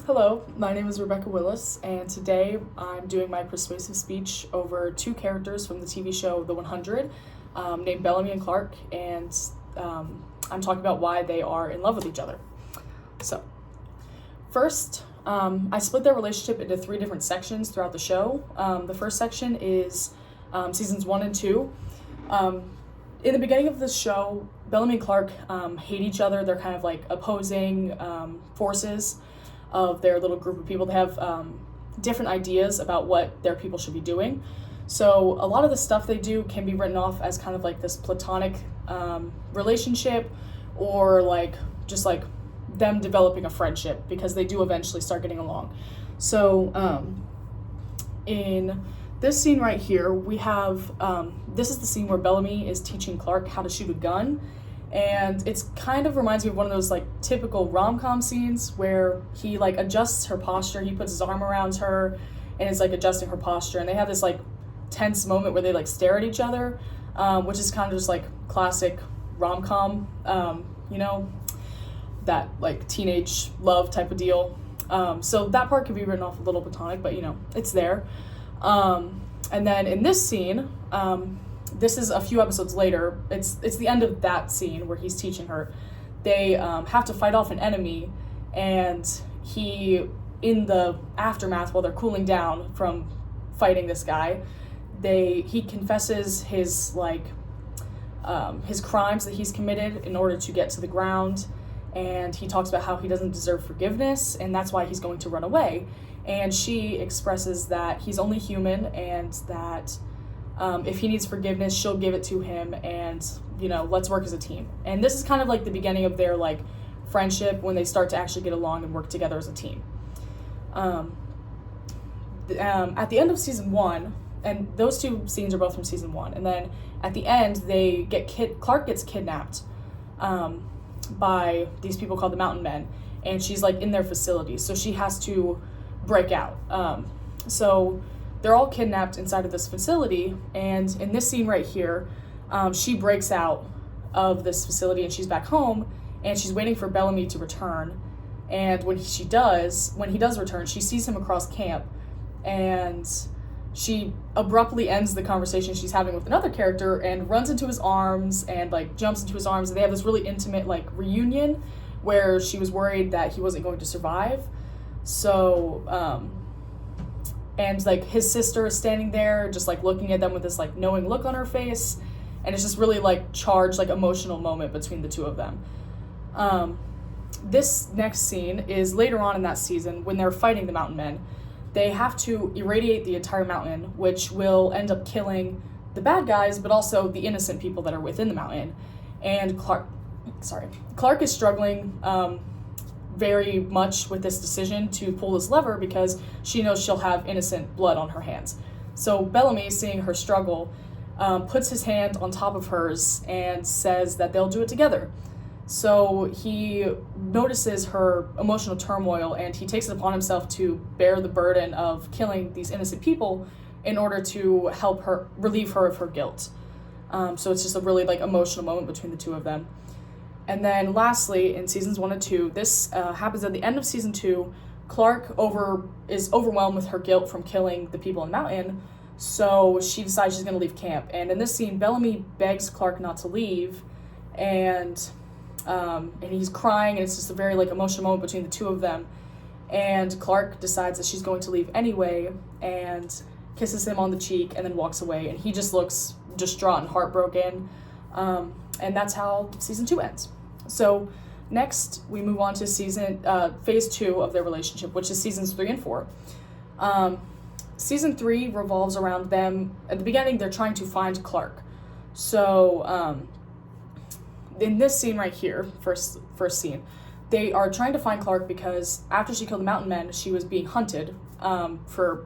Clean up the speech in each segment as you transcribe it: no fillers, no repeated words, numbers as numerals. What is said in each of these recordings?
Hello, my name is Rebecca Willis, and today I'm doing my persuasive speech over two characters from the TV show The 100, named Bellamy and Clarke, and I'm talking about why they are in love with each other. So, first, I split their relationship into three different sections throughout the show. The first section is seasons 1 and 2. In the beginning of the show, Bellamy and Clarke hate each other. They're kind of like opposing forces of their little group of people. They have different ideas about what their people should be doing. So a lot of the stuff they do can be written off as kind of like this platonic relationship, or like just like them developing a friendship, because they do eventually start getting along. So in this scene right here, we have, this is the scene where Bellamy is teaching Clarke how to shoot a gun. And it's kind of reminds me of one of those like typical rom-com scenes where he like adjusts her posture. He puts his arm around her and is like adjusting her posture. And they have this like tense moment where they like stare at each other, which is kind of just like classic rom-com, that like teenage love type of deal. So that part could be written off a little platonic, but it's there. And then in this scene, this is a few episodes later. It's the end of that scene where he's teaching her. They have to fight off an enemy, and he, in the aftermath, while they're cooling down from fighting this guy, he confesses his crimes that he's committed in order to get to the ground, and he talks about how he doesn't deserve forgiveness, and that's why he's going to run away. And she expresses that he's only human, and that if he needs forgiveness, she'll give it to him, and let's work as a team. And this is kind of like the beginning of their like friendship, when they start to actually get along and work together as a team. At the end of season 1, and those two scenes are both from season 1, and then at the end Clarke gets kidnapped by these people called the Mountain Men, and she's like in their facility, so she has to break out. So they're all kidnapped inside of this facility, and in this scene right here, she breaks out of this facility and she's back home, and she's waiting for Bellamy to return. And when he does return, she sees him across camp, and she abruptly ends the conversation she's having with another character and runs into his arms and like jumps into his arms, and they have this really intimate like reunion where she was worried that he wasn't going to survive. So and like his sister is standing there just like looking at them with this like knowing look on her face, and it's just really like charged, like emotional moment between the two of them. This next scene is later on in that season when they're fighting the Mountain Men. They have to irradiate the entire mountain, which will end up killing the bad guys, but also the innocent people that are within the mountain. And Clarke is struggling very much with this decision to pull this lever, because she knows she'll have innocent blood on her hands. So Bellamy, seeing her struggle, puts his hand on top of hers and says that they'll do it together. So he notices her emotional turmoil, and he takes it upon himself to bear the burden of killing these innocent people in order to help her, relieve her of her guilt. So it's just a really like emotional moment between the two of them. And then lastly, in seasons 1 and 2, this happens at the end of season 2. Clarke is overwhelmed with her guilt from killing the people in the mountain, so she decides she's going to leave camp. And in this scene, Bellamy begs Clarke not to leave, and he's crying, and it's just a very like emotional moment between the two of them. And Clarke decides that she's going to leave anyway, and kisses him on the cheek, and then walks away. And he just looks distraught and heartbroken. And that's how season 2 ends. So next we move on to phase 2 of their relationship, which is seasons 3 and 4. Season 3 revolves around them. At the beginning, they're trying to find Clarke. So in this scene right here, first scene, they are trying to find Clarke because after she killed the Mountain Men, she was being hunted to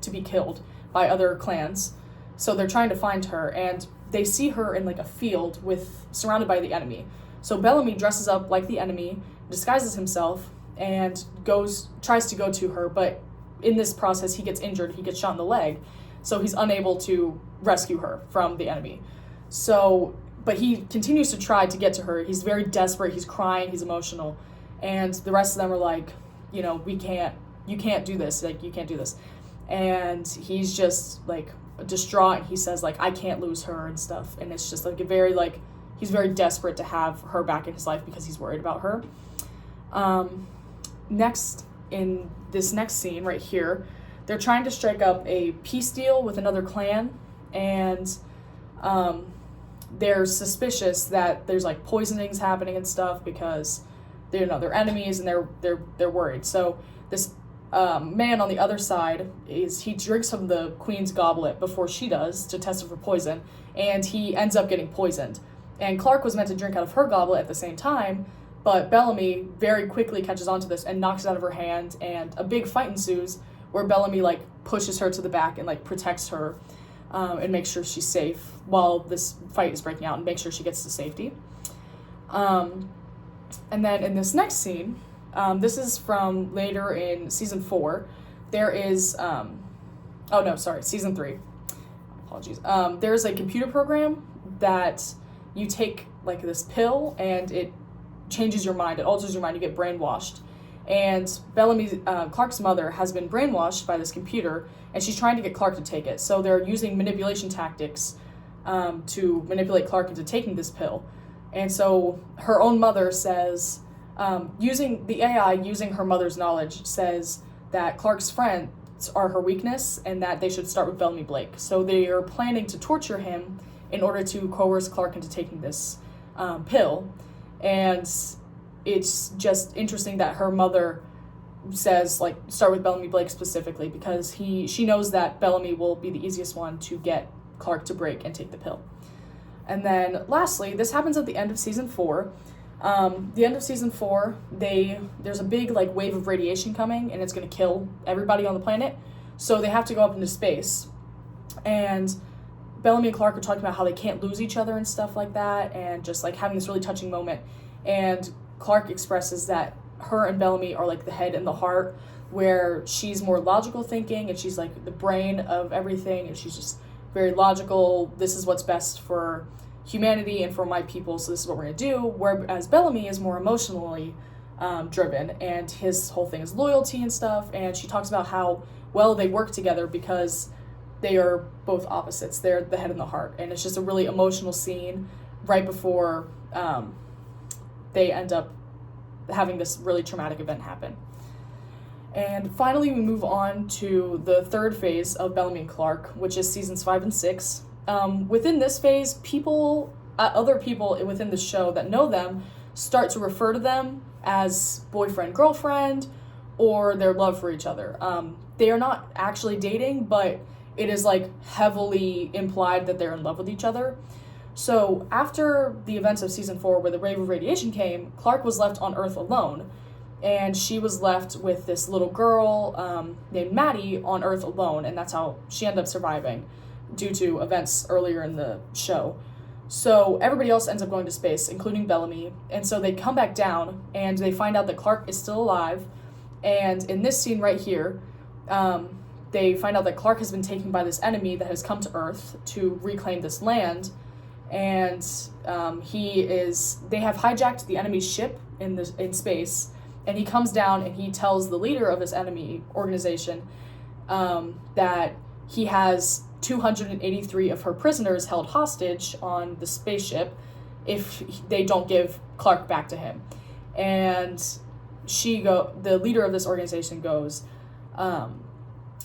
be killed by other clans. So they're trying to find her, and they see her in like a field surrounded by the enemy. So Bellamy dresses up like the enemy, disguises himself, and tries to go to her, but in this process he gets injured. He gets shot in the leg, so he's unable to rescue her from the enemy. But he continues to try to get to her. He's very desperate, he's crying, he's emotional, and the rest of them are like, you can't do this, like, you can't do this. And he's just, like, distraught, and he says, like, I can't lose her and stuff, and it's just, like, he's very desperate to have her back in his life because he's worried about her. Next, in this next scene right here, they're trying to strike up a peace deal with another clan, and they're suspicious that there's, like, poisonings happening and stuff because they're enemies, and they're worried. So this man on the other side he drinks from the queen's goblet before she does to test it for poison, and he ends up getting poisoned. And Clarke was meant to drink out of her goblet at the same time, but Bellamy very quickly catches onto this and knocks it out of her hand, and a big fight ensues where Bellamy, like, pushes her to the back and, like, protects her and makes sure she's safe while this fight is breaking out, and makes sure she gets to safety. And then in this next scene, this is from later in season 4, there is, season 3. Apologies. There's a computer program that you take, like, this pill, and it changes your mind, it alters your mind, you get brainwashed. And Clarke's mother has been brainwashed by this computer, and she's trying to get Clarke to take it. So they're using manipulation tactics to manipulate Clarke into taking this pill. And so her own mother says, using her mother's knowledge, says that Clarke's friends are her weakness and that they should start with Bellamy Blake. So they are planning to torture him in order to coerce Clarke into taking this pill. And it's just interesting that her mother says, like, start with Bellamy Blake specifically, because she knows that Bellamy will be the easiest one to get Clarke to break and take the pill. And then lastly, this happens at the end of season 4. The end of season 4, there's a big, like, wave of radiation coming, and it's going to kill everybody on the planet. So they have to go up into space. And Bellamy and Clarke are talking about how they can't lose each other and stuff like that, and just, like, having this really touching moment. And Clarke expresses that her and Bellamy are, like, the head and the heart, where she's more logical thinking, and she's, like, the brain of everything, and she's just very logical. This is what's best for humanity and for my people, so this is what we're going to do. Whereas Bellamy is more emotionally driven, and his whole thing is loyalty and stuff, and she talks about how well they work together because they are both opposites. They're the head and the heart, and it's just a really emotional scene right before they end up having this really traumatic event happen. And finally, we move on to the third phase of Bellamy and Clarke, which is seasons 5 and 6. Within this phase, other people within the show that know them start to refer to them as boyfriend, girlfriend, or their love for each other. They are not actually dating, but it is, like, heavily implied that they're in love with each other. So after the events of season 4, where the wave of radiation came, Clarke was left on Earth alone. And she was left with this little girl named Maddie on Earth alone, and that's how she ended up surviving due to events earlier in the show. So everybody else ends up going to space, including Bellamy, and so they come back down, and they find out that Clarke is still alive. And in this scene right here, they find out that Clarke has been taken by this enemy that has come to Earth to reclaim this land, and they have hijacked the enemy's ship in space. And he comes down and he tells the leader of this enemy organization that he has 283 of her prisoners held hostage on the spaceship if they don't give Clarke back to him. And the leader of this organization goes,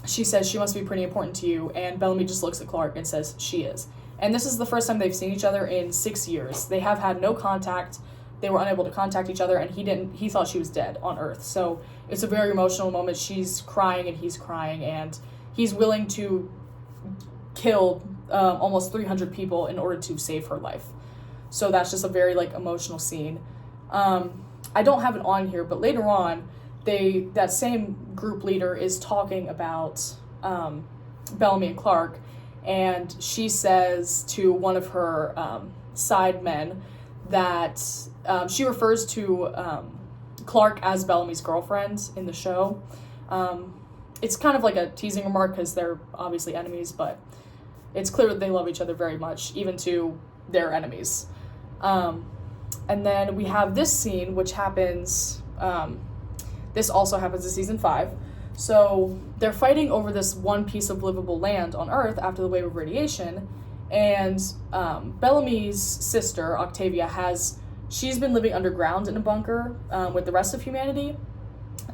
she says she must be pretty important to you, and Bellamy just looks at Clarke and says she is. And this is the first time they've seen each other in 6 years. They have had no contact. They were unable to contact each other, and he thought she was dead on Earth. So it's a very emotional moment. She's crying and he's crying, and he's willing to kill almost 300 people in order to save her life. So that's just a very, like, emotional scene. I don't have it on here, but later on, that same group leader is talking about Bellamy and Clarke, and she says to one of her side men that she refers to Clarke as Bellamy's girlfriend in the show. It's kind of like a teasing remark because they're obviously enemies, but it's clear that they love each other very much, even to their enemies. And then we have this scene, which happens, This also happens in season 5. So they're fighting over this one piece of livable land on Earth after the wave of radiation, and Bellamy's sister, Octavia, she's been living underground in a bunker with the rest of humanity,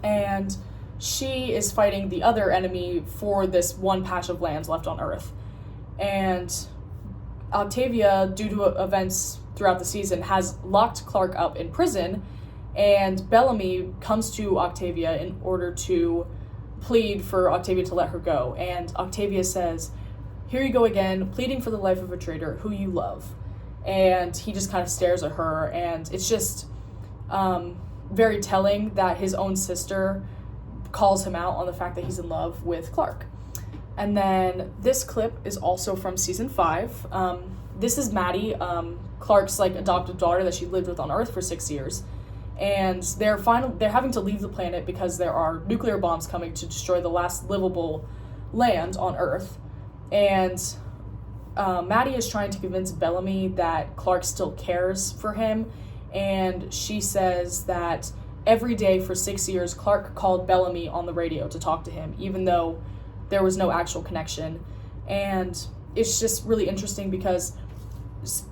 and she is fighting the other enemy for this one patch of land left on Earth. And Octavia, due to events throughout the season, has locked Clarke up in prison, and Bellamy comes to Octavia in order to plead for Octavia to let her go. And Octavia says, "Here you go again, pleading for the life of a traitor who you love." And he just kind of stares at her, and it's just very telling that his own sister calls him out on the fact that he's in love with Clarke. And then this clip is also from season 5. This is Maddie, Clarke's adopted daughter that she lived with on Earth for 6 years. And they're having to leave the planet because there are nuclear bombs coming to destroy the last livable land on Earth. And Maddie is trying to convince Bellamy that Clarke still cares for him, and she says that every day for 6 years, Clarke called Bellamy on the radio to talk to him, even though there was no actual connection. And it's just really interesting because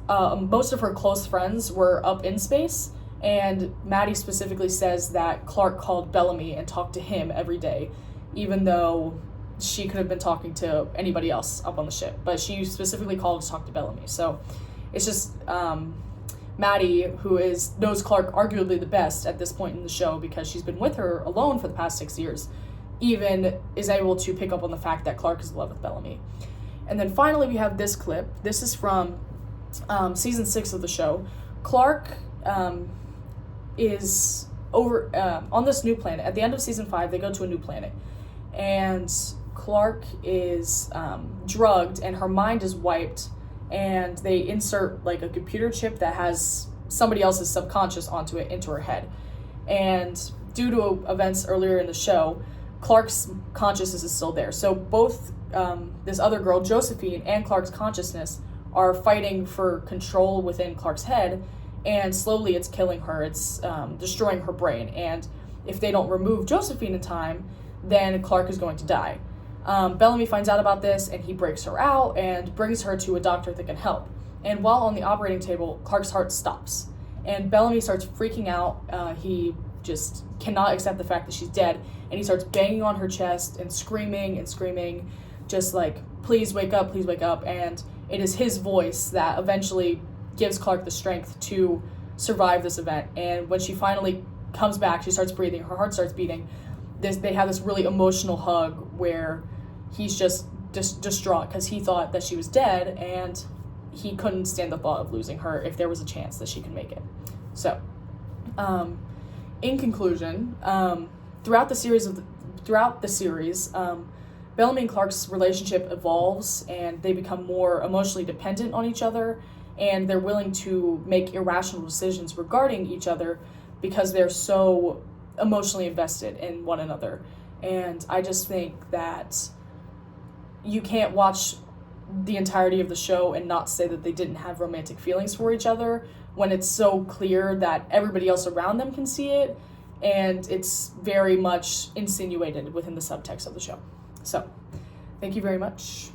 most of her close friends were up in space, and Maddie specifically says that Clarke called Bellamy and talked to him every day, even though she could have been talking to anybody else up on the ship. But she specifically called to talk to Bellamy. So it's just Maddie, who knows Clarke arguably the best at this point in the show because she's been with her alone for the past 6 years, even is able to pick up on the fact that Clarke is in love with Bellamy. And then finally we have this clip. This is from season 6 of the show. Clarke is over on this new planet. At the end of season 5, they go to a new planet, and Clarke is drugged, and her mind is wiped, and they insert a computer chip that has somebody else's subconscious into her head. And due to events earlier in the show, Clarke's consciousness is still there. So both this other girl, Josephine, and Clarke's consciousness are fighting for control within Clarke's head, and slowly it's killing her. It's destroying her brain. And if they don't remove Josephine in time, then Clarke is going to die. Bellamy finds out about this, and he breaks her out and brings her to a doctor that can help. And while on the operating table, Clarke's heart stops, and Bellamy starts freaking out. He just cannot accept the fact that she's dead, and he starts banging on her chest and screaming, just please wake up, please wake up. And it is his voice that eventually gives Clarke the strength to survive this event. And when she finally comes back, she starts breathing, her heart starts beating. They have this really emotional hug where he's just distraught because he thought that she was dead, and he couldn't stand the thought of losing her if there was a chance that she could make it. So, in conclusion, throughout the series, Bellamy and Clarke's relationship evolves, and they become more emotionally dependent on each other, and they're willing to make irrational decisions regarding each other because they're so emotionally invested in one another. And I just think that you can't watch the entirety of the show and not say that they didn't have romantic feelings for each other when it's so clear that everybody else around them can see it, and it's very much insinuated within the subtext of the show. So, thank you very much.